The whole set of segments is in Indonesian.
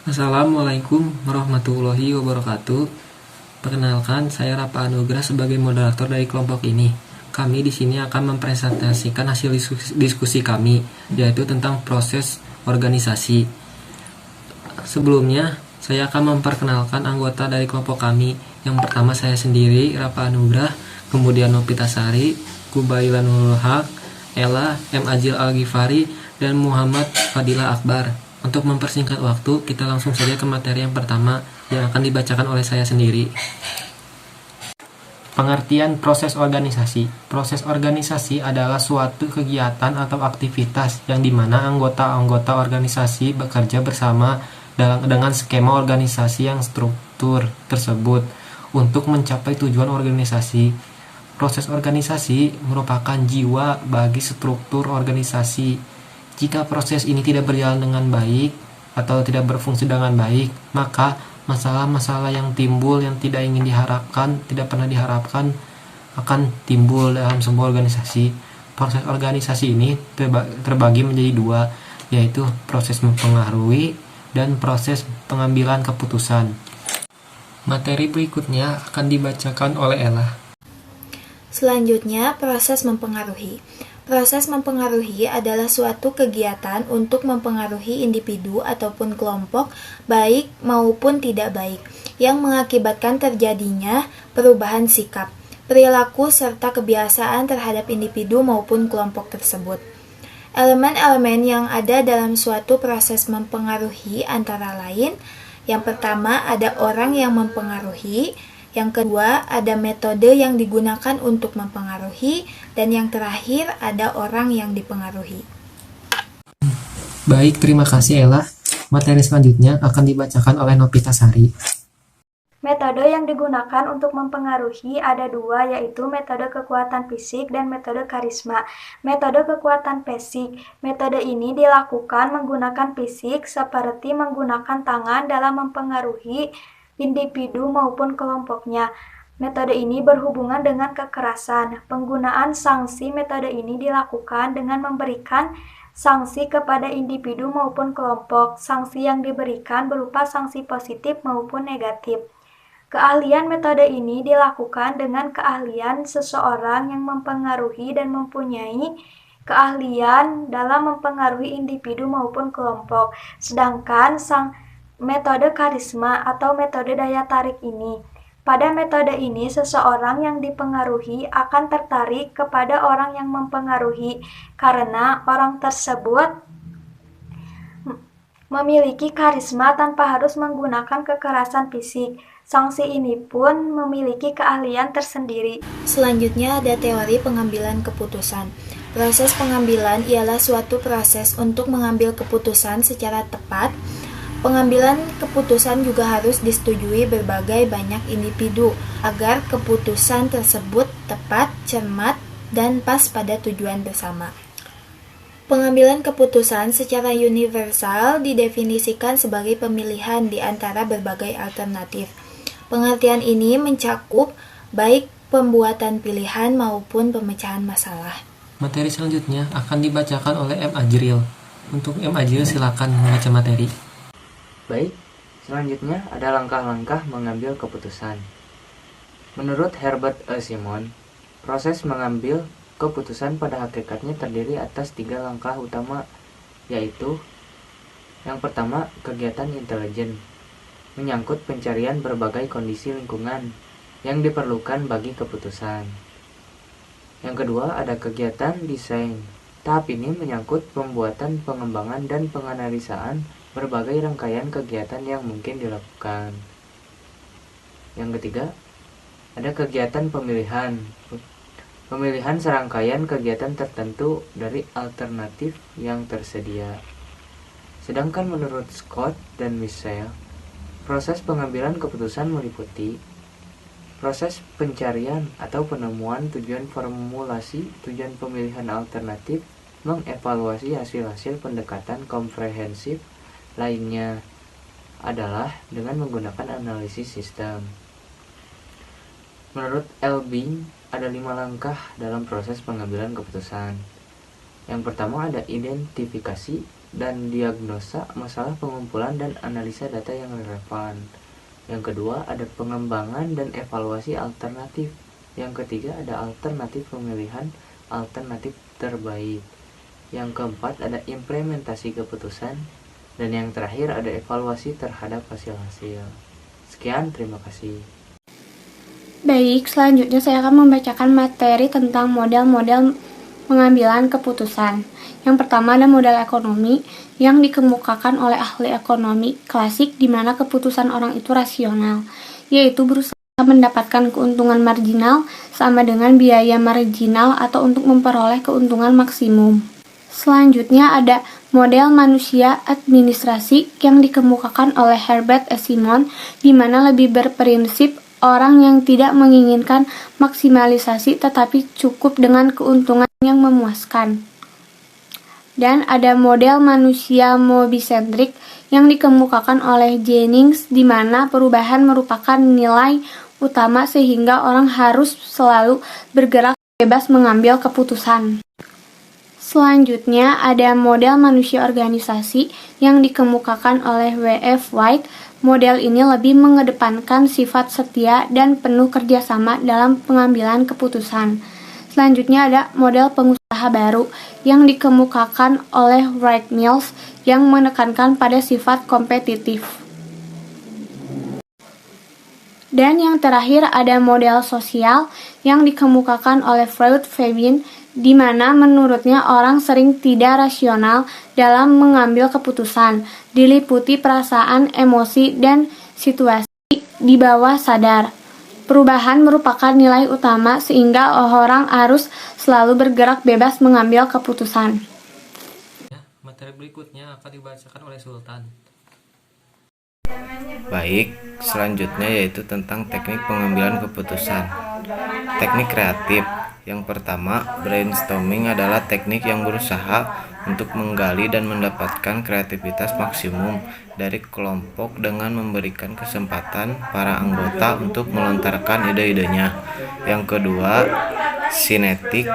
Assalamualaikum warahmatullahi wabarakatuh. Perkenalkan, saya Rapa Anugrah sebagai moderator dari kelompok ini. Kami di sini akan mempresentasikan hasil diskusi kami, yaitu tentang proses organisasi. Sebelumnya, saya akan memperkenalkan anggota dari kelompok kami. Yang pertama saya sendiri, Rapa Anugrah, kemudian Nopitasari, Kubaila Nurul Haq, Ella, M. Ajil Al-Ghifari, dan Muhammad Fadila Akbar. Untuk mempersingkat waktu, kita langsung saja ke materi yang pertama yang akan dibacakan oleh saya sendiri. Pengertian proses organisasi. Proses organisasi adalah suatu kegiatan atau aktivitas yang dimana anggota-anggota organisasi bekerja bersama dengan skema organisasi yang struktur tersebut untuk mencapai tujuan organisasi. Proses organisasi merupakan jiwa bagi struktur organisasi. Jika proses ini tidak berjalan dengan baik atau tidak berfungsi dengan baik, maka masalah-masalah yang timbul yang tidak ingin diharapkan, tidak pernah diharapkan akan timbul dalam sebuah organisasi. Proses organisasi ini terbagi menjadi dua, yaitu proses mempengaruhi dan proses pengambilan keputusan. Materi berikutnya akan dibacakan oleh Ella. Selanjutnya, proses mempengaruhi. Proses mempengaruhi adalah suatu kegiatan untuk mempengaruhi individu ataupun kelompok, baik maupun tidak baik, yang mengakibatkan terjadinya perubahan sikap, perilaku, serta kebiasaan terhadap individu maupun kelompok tersebut. Elemen-elemen yang ada dalam suatu proses mempengaruhi antara lain, yang pertama ada orang yang mempengaruhi, yang kedua, ada metode yang digunakan untuk mempengaruhi, dan yang terakhir, ada orang yang dipengaruhi. Baik, terima kasih Ella. Materi selanjutnya akan dibacakan oleh Nopitasari. Metode yang digunakan untuk mempengaruhi ada dua, yaitu metode kekuatan fisik dan metode karisma. Metode kekuatan fisik. Metode ini dilakukan menggunakan fisik seperti menggunakan tangan dalam mempengaruhi individu maupun kelompoknya. Metode ini berhubungan dengan kekerasan. Penggunaan sanksi metode ini dilakukan dengan memberikan sanksi kepada individu maupun kelompok. Sanksi yang diberikan berupa sanksi positif maupun negatif. Keahlian metode ini dilakukan dengan keahlian seseorang yang mempengaruhi dan mempunyai keahlian dalam mempengaruhi individu maupun kelompok. Sedangkan metode karisma atau metode daya tarik ini. Pada metode ini, seseorang yang dipengaruhi akan tertarik kepada orang yang mempengaruhi karena orang tersebut memiliki karisma tanpa harus menggunakan kekerasan fisik. Sanksi ini pun memiliki keahlian tersendiri. Selanjutnya ada teori pengambilan keputusan. Proses pengambilan ialah suatu proses untuk mengambil keputusan secara tepat. Pengambilan keputusan juga harus disetujui berbagai banyak individu agar keputusan tersebut tepat, cermat, dan pas pada tujuan bersama. Pengambilan keputusan secara universal didefinisikan sebagai pemilihan di antara berbagai alternatif. Pengertian ini mencakup baik pembuatan pilihan maupun pemecahan masalah. Materi selanjutnya akan dibacakan oleh M. Ajril. Untuk M. Ajril, silakan membaca materi. Baik, selanjutnya ada langkah-langkah mengambil keputusan. Menurut Herbert E. Simon, proses mengambil keputusan pada hakikatnya terdiri atas 3 langkah utama, yaitu yang pertama, kegiatan intelijen, menyangkut pencarian berbagai kondisi lingkungan yang diperlukan bagi keputusan. Yang kedua, ada kegiatan desain. Tahap ini menyangkut pembuatan, pengembangan, dan penganalisaan berbagai rangkaian kegiatan yang mungkin dilakukan. Yang ketiga, ada kegiatan pemilihan. Pemilihan serangkaian kegiatan tertentu dari alternatif yang tersedia. Sedangkan menurut Scott dan Michelle, proses pengambilan keputusan meliputi proses pencarian atau penemuan tujuan formulasi tujuan pemilihan alternatif, mengevaluasi hasil-hasil pendekatan komprehensif lainnya adalah dengan menggunakan analisis sistem. Menurut Elbing, ada 5 langkah dalam proses pengambilan keputusan. Yang pertama ada identifikasi, dan diagnosa masalah, pengumpulan dan analisa data yang relevan. Yang kedua, ada pengembangan dan evaluasi alternatif. Yang ketiga, ada alternatif pemilihan alternatif terbaik. Yang keempat, ada implementasi keputusan. Dan yang terakhir, ada evaluasi terhadap hasil-hasil. Sekian, terima kasih. Baik, selanjutnya saya akan membacakan materi tentang model-model pengambilan keputusan. Yang pertama ada model ekonomi yang dikemukakan oleh ahli ekonomi klasik di mana keputusan orang itu rasional, yaitu berusaha mendapatkan keuntungan marginal sama dengan biaya marginal atau untuk memperoleh keuntungan maksimum. Selanjutnya ada model manusia administrasi yang dikemukakan oleh Herbert S. Simon di mana lebih berprinsip orang yang tidak menginginkan maksimalisasi tetapi cukup dengan keuntungan yang memuaskan. Dan ada model manusia mobisentrik yang dikemukakan oleh Jennings di mana perubahan merupakan nilai utama sehingga orang harus selalu bergerak bebas mengambil keputusan. Selanjutnya ada model manusia organisasi yang dikemukakan oleh W.F. White. Model ini lebih mengedepankan sifat setia dan penuh kerjasama dalam pengambilan keputusan. Selanjutnya ada model pengusaha baru yang dikemukakan oleh Wright Mills yang menekankan pada sifat kompetitif. Dan yang terakhir ada model sosial yang dikemukakan oleh Freud Fabian di mana menurutnya orang sering tidak rasional dalam mengambil keputusan, diliputi perasaan, emosi, dan situasi di bawah sadar. Perubahan merupakan nilai utama sehingga orang harus selalu bergerak bebas mengambil keputusan. Materi berikutnya akan dibacakan oleh Sultan. Baik, selanjutnya yaitu tentang teknik pengambilan keputusan. Teknik kreatif. Yang pertama, brainstorming adalah teknik yang berusaha untuk menggali dan mendapatkan kreativitas maksimum dari kelompok dengan memberikan kesempatan para anggota untuk melontarkan ide-idenya. Yang kedua, sinetik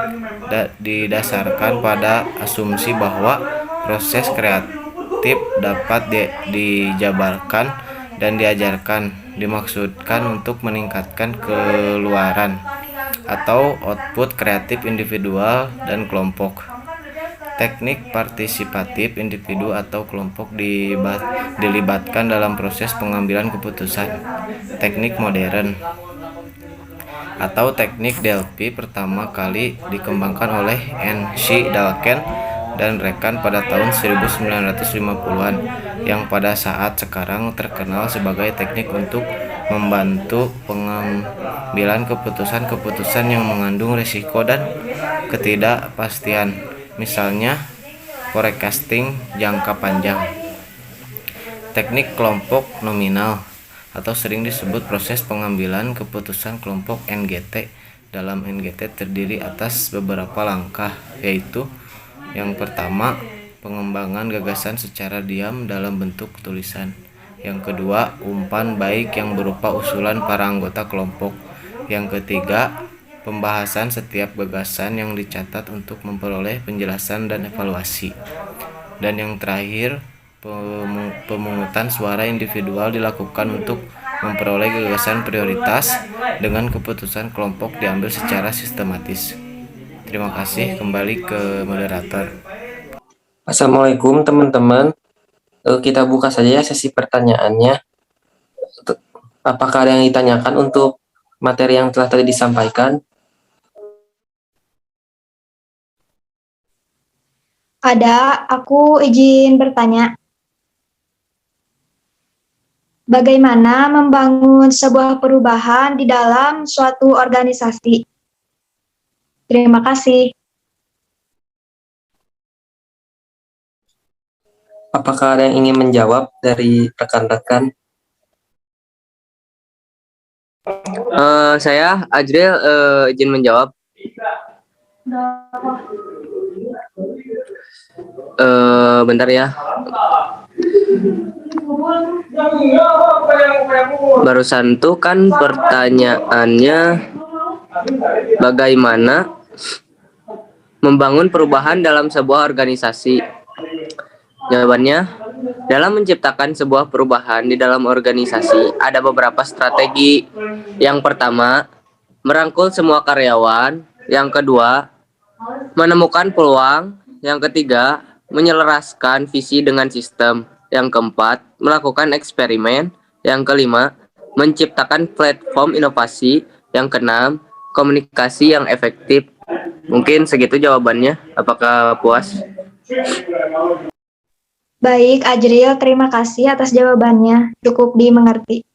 didasarkan pada asumsi bahwa proses kreatif dapat dijabarkan dan diajarkan, dimaksudkan untuk meningkatkan keluaran atau output kreatif individual dan kelompok. Teknik partisipatif, individu atau kelompok dilibatkan dalam proses pengambilan keputusan. Teknik modern atau teknik Delphi pertama kali dikembangkan oleh N.C. Dalken dan rekan pada tahun 1950-an yang pada saat sekarang terkenal sebagai teknik untuk membantu pengambilan keputusan-keputusan yang mengandung risiko dan ketidakpastian, misalnya forecasting jangka panjang. Teknik kelompok nominal atau sering disebut proses pengambilan keputusan kelompok NGT. Dalam NGT terdiri atas beberapa langkah, yaitu yang pertama, pengembangan gagasan secara diam dalam bentuk tulisan. Yang kedua, umpan baik yang berupa usulan para anggota kelompok. Yang ketiga, pembahasan setiap gagasan yang dicatat untuk memperoleh penjelasan dan evaluasi. Dan yang terakhir, pemungutan suara individual dilakukan untuk memperoleh gagasan prioritas dengan keputusan kelompok diambil secara sistematis. Terima kasih, kembali ke moderator. Assalamualaikum teman-teman. Kita buka saja ya sesi pertanyaannya. Apakah ada yang ditanyakan untuk materi yang telah tadi disampaikan? Ada, aku izin bertanya. Bagaimana membangun sebuah perubahan di dalam suatu organisasi? Terima kasih. Apakah ada yang ingin menjawab dari rekan-rekan? Saya Ajril izin menjawab. Bentar ya. Barusan tuh kan pertanyaannya bagaimana membangun perubahan dalam sebuah organisasi. Jawabannya, dalam menciptakan sebuah perubahan di dalam organisasi, ada beberapa strategi. Yang pertama, merangkul semua karyawan. Yang kedua, menemukan peluang. Yang ketiga, menyelaraskan visi dengan sistem. Yang keempat, melakukan eksperimen. Yang kelima, menciptakan platform inovasi. Yang keenam, komunikasi yang efektif. Mungkin segitu jawabannya. Apakah puas? Baik, Ajril, terima kasih atas jawabannya. Cukup dimengerti.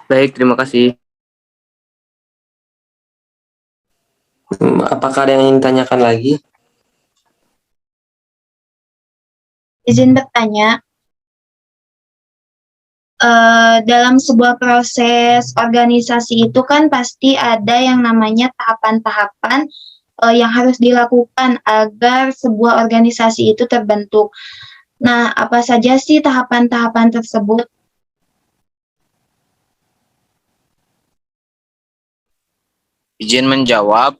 Baik, terima kasih. Apakah ada yang ingin ditanyakan lagi? Izin bertanya, dalam sebuah proses organisasi itu kan pasti ada yang namanya tahapan-tahapan yang harus dilakukan agar sebuah organisasi itu terbentuk. Nah, apa saja sih tahapan-tahapan tersebut? Izin menjawab.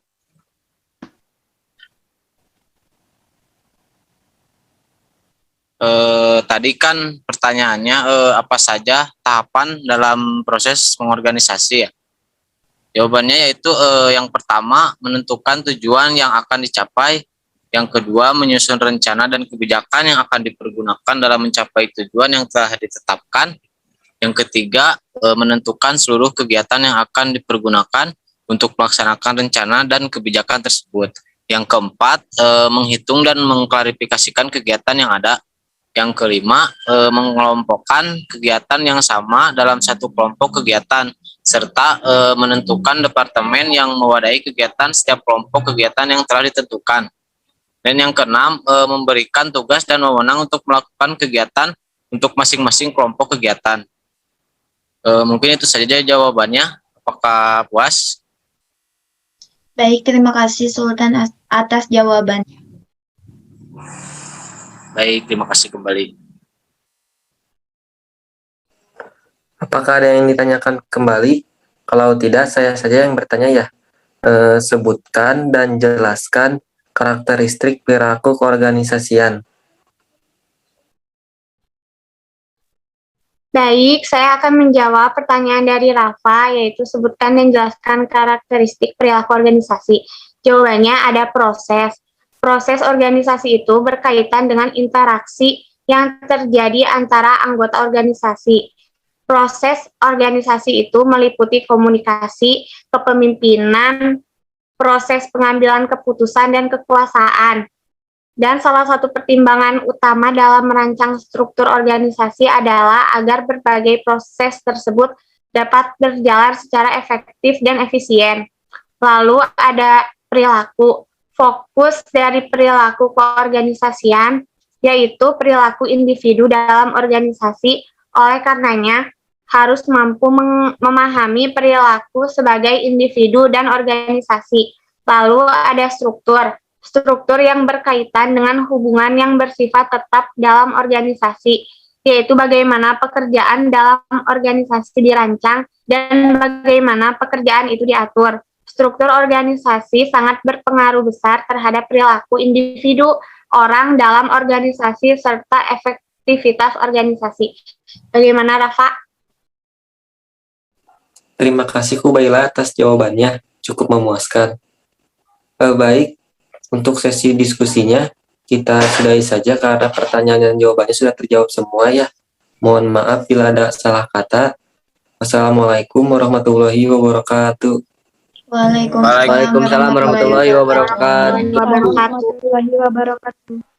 Tadi kan pertanyaannya apa saja tahapan dalam proses mengorganisasi ya? Jawabannya yaitu yang pertama menentukan tujuan yang akan dicapai, yang kedua menyusun rencana dan kebijakan yang akan dipergunakan dalam mencapai tujuan yang telah ditetapkan, yang ketiga menentukan seluruh kegiatan yang akan dipergunakan untuk melaksanakan rencana dan kebijakan tersebut, yang keempat menghitung dan mengklarifikasikan kegiatan yang ada, yang kelima mengelompokkan kegiatan yang sama dalam satu kelompok kegiatan, serta menentukan departemen yang mewadahi kegiatan setiap kelompok kegiatan yang telah ditentukan. Dan yang keenam, memberikan tugas dan wewenang untuk melakukan kegiatan untuk masing-masing kelompok kegiatan. Mungkin itu saja jawabannya. Apakah puas? Baik, terima kasih Sultan atas jawabannya. Baik, terima kasih kembali. Apakah ada yang ditanyakan kembali? Kalau tidak, saya saja yang bertanya ya. Sebutkan dan jelaskan karakteristik perilaku keorganisasian. Baik, saya akan menjawab pertanyaan dari Rafa, yaitu sebutkan dan jelaskan karakteristik perilaku organisasi. Jawabannya ada proses. Proses organisasi itu berkaitan dengan interaksi yang terjadi antara anggota organisasi. Proses organisasi itu meliputi komunikasi, kepemimpinan, proses pengambilan keputusan, dan kekuasaan. Dan salah satu pertimbangan utama dalam merancang struktur organisasi adalah agar berbagai proses tersebut dapat berjalan secara efektif dan efisien. Lalu ada perilaku. Fokus dari perilaku keorganisasian yaitu perilaku individu dalam organisasi, oleh karenanya harus mampu memahami perilaku sebagai individu dan organisasi. Lalu ada struktur. Struktur yang berkaitan dengan hubungan yang bersifat tetap dalam organisasi, yaitu bagaimana pekerjaan dalam organisasi dirancang dan bagaimana pekerjaan itu diatur. Struktur organisasi sangat berpengaruh besar terhadap perilaku individu, orang dalam organisasi, serta efektivitas organisasi. Bagaimana, Rafa? Terima kasih Kubaila atas jawabannya, cukup memuaskan. Baik, untuk sesi diskusinya kita sudahi saja karena pertanyaan dan jawabannya sudah terjawab semua ya. Mohon maaf bila ada salah kata. Wassalamualaikum warahmatullahi wabarakatuh. Waalaikumsalam warahmatullahi wabarakatuh. Warahmatullahi wabarakatuh.